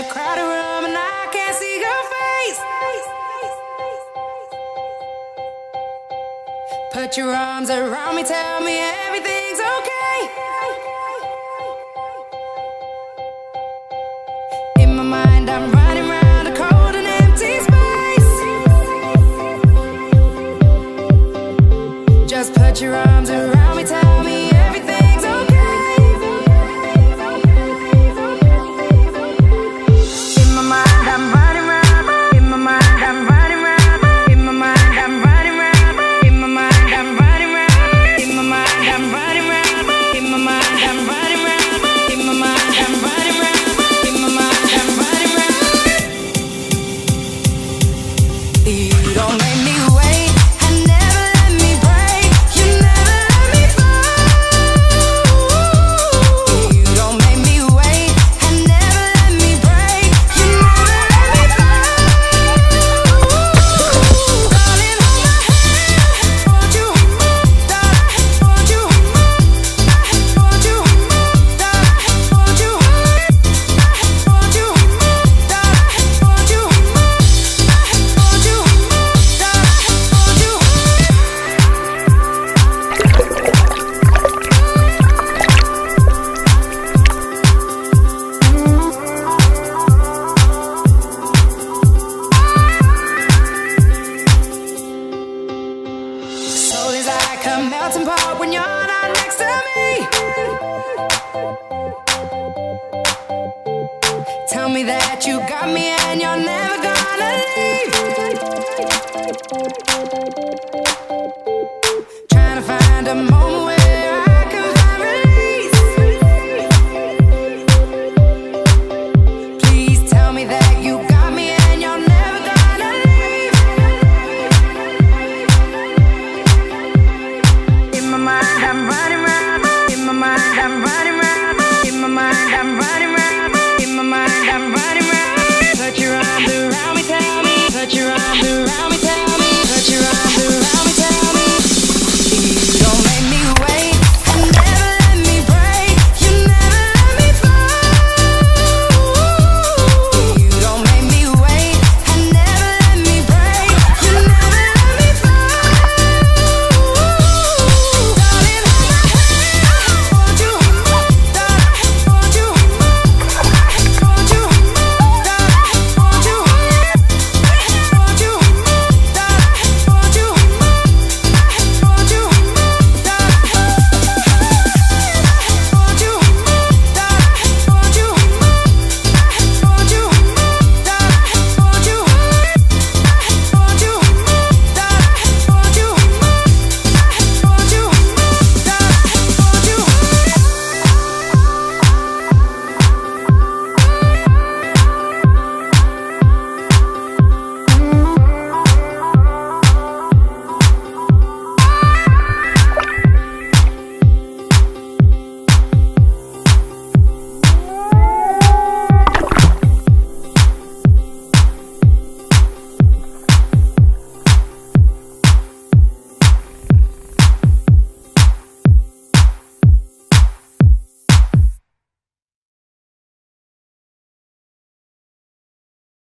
crowded room and I can't see your face. Put your arms around me, tell me everything's okay. In my mind I'm running round a cold and empty space. Just put your arms around me, tell me everything's okay. In my mind I'm running round, in my mind I'm running round, in my mind I'm running round, in my mind I'm running round, in my mind I'm running round, in my mind I'm running round, in my mind I'm running round, in my mind I'm running round. You don't make me wait, and never let me break. You never let me fall. You don't make me wait, and never let me break. You never let me fall. Darling, hold my hand. Won't you, darling? Won't you, won't you, darling? Won't you, won't you, darling? Won't you, won't you, soul is like a melting pot when you're not next to me. Tell me that you got me and you're never gonna leave. Trying to find a moment where